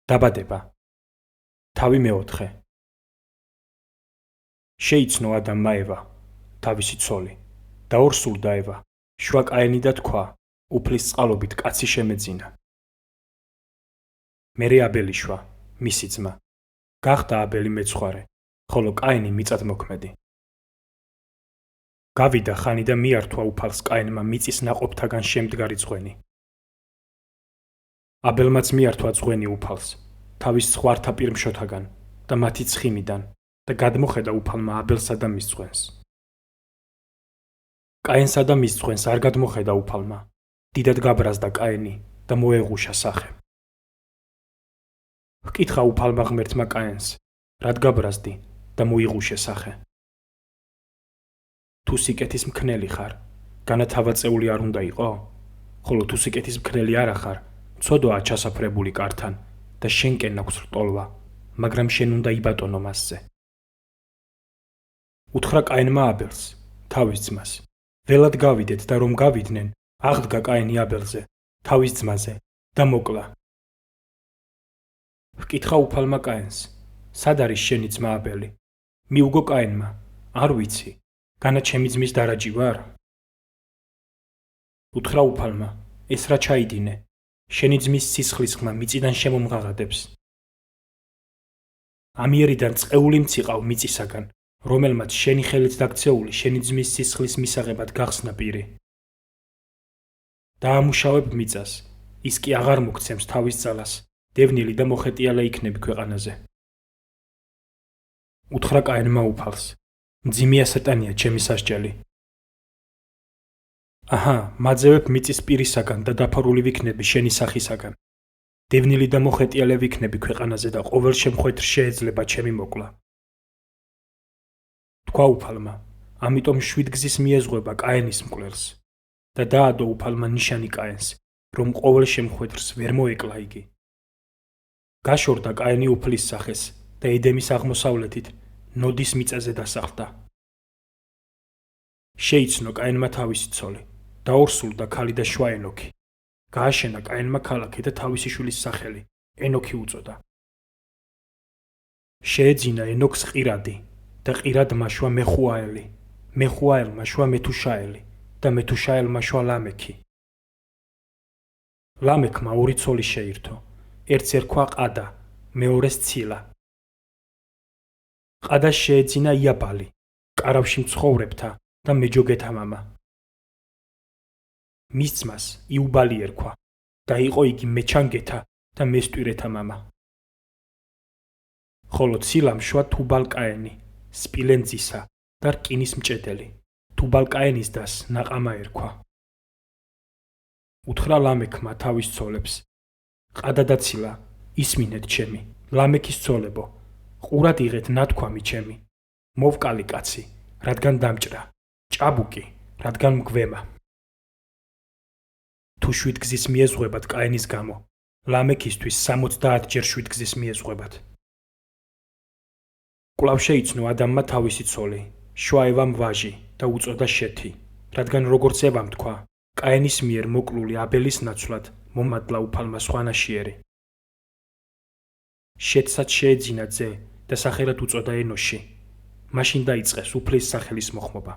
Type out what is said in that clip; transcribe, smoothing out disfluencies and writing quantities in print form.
დაბადება. თავი მეოთხე. შეიცნო ადამმა ევა, თავისი ცოლი, და ორსულდა ევა, შვა კაინი და თქვა, უფლის წყალობით კაცი შემეძინა. მერე აბელი შვა, მისი ძმა. გახდა აბელი მეცხვარე, ხოლო კაინი მიწადმოქმედი. გავიდა ხანი და მიართვა უფალს კაინმა მიწის ნაყოფთაგან შემდგარი ძღვენი. აბელმაც მიართვა ძღვენი უფალს, თავის ხვართა პირმშოთაგან და მათი ცხიმიდან და გადმოხედა უფალმა აბელსა და მის ძღვენს. კაინსა და მის ძღვენს არ გადმოხედა უფალმა, დიდად გაბრაზდა კაინი და მოეღუშა სახე. ჰკითხა უფალმა ღმერთმა კაინს, რად გაბრაზდი და მოიღუშე სახე. თუ სიკეთის მქნელი ხარ, განათავაწეული არ უნდა იყო, ხოლო თუ სიკეთის მქნელი არა ხარ, ცოდვაა ჩასაფრებული კართან და შენკენ აქვს რტოლვა, მაგრამ შენ უნდა იბატონო მასზე. უთხრა კაინმა აბელს, თავის ძმას, ველად გავიდეთ და რომ გავიდნენ, აღდგა კაინი აბელზე, თავის ძმაზე და მოკლა. ჰკითხა უფალმა კაინს, სად არის შენი ძმა აბელი? მიუგო კაინმა, არ ვიცი, განა ჩემი ძმის დარაჯი ვარ? უთხრა უფალმა, ეს რა ჩაიდინე, შენი ძმის სისხლის ხმა მიწიდან შემომღაღადებს. ამიერიდან წყეული მციყავ მიწისაგან, რომელმაც შენი ხელით დაქცეული შენი ძმის სისხლის მისაღებად გახსნა პირი. დაამუშავებ მიწას, ის კი აღარ მოგცემს თავის ძალას, დევნილი და მოხეტიალე იქნები ქვეყანაზე. უთხრა კაინმა უფალს, მძიმეა სატანია ჩემი სასჯელი. აჰა, მაძევებ მიწის პირისაგან და დაფარული ვიქნები შენი სახისაგან. დევნილი და მოხეტიალე ვიქნები ქვეყანაზე და ყოველ შემხვეთრ შეეძლება ჩემი მოკლა. თქვა უფალმა, ამიტომ შვიდგზის მიეზღვება კაინის მკვლელს და დაადო უფალმა ნიშანი კაინს, რომ ყოველ შემხვეთრს ვერ მოეკლა იგი. გაშორდა კაინი უფლის სახეს და ედემის აღმოსავლეთით ნოდის მიწაზე დასახლდა. შეიცნო კაინმა თავისი ცოლი და ორსულდა ქალი და შვა ენოქი. გააშენა კაინმა ქალაქი და თავისი შვილის სახელი ენოქი უწოდა. შეეძინა ენოქს ყირადი და ყირადმა შვა მეხუაელი, მეხუაელმა შვა მეთუშაელი და მეთუშაელმა შვა ლამექი. ლამექმა ორი ცოლი შეირთო, ერთს ერქვა ყადა, მეორეს ცილა. ყადას შეეძინა იაბალი, კარავში მცხოვრებთა და მეჯოგეთა მამა. მის ძმას იუბალი ერქვა და იყო იგი მეჩანგეთა და მესტვირეთა მამა. ხოლო ცილამ შვა თუბალკაენი, სპილენძისა და რკინის მჭედელი, თუბალკაენის დას ნაყამა ერქვა. უთხრა ლამექმა თავის ცოლებს, ყადა და ცილა, ისმინეთ ჩემი, ლამექის ცოლებო, ყურად იღეთ ნათქვამი ჩემი, მოვკალი კაცი, რადგან დამჭრა, ჭაბუკი, რადგან მგვემა. თუ შვიდგზის მიეზღვებათ კაინის გამო, ლამექისთვის 70 ჯერ შვიდგზის მიეზღვებათ. კვლავ შეიცნო ადამმა თავისი ცოლი, შვა ევამ ვაჟი და უწოდა შეთი, რადგან როგორც ევამ თქვა, კაინის მიერ მოკლული აბელის ნაცვლად მომადლა უფალმა სხვა ნაშიერი. შეთსაც შეეძინა ძე და სახელად უწოდა ენოში. მაშინ დაიწყეს უფლის სახელის მოხმობა.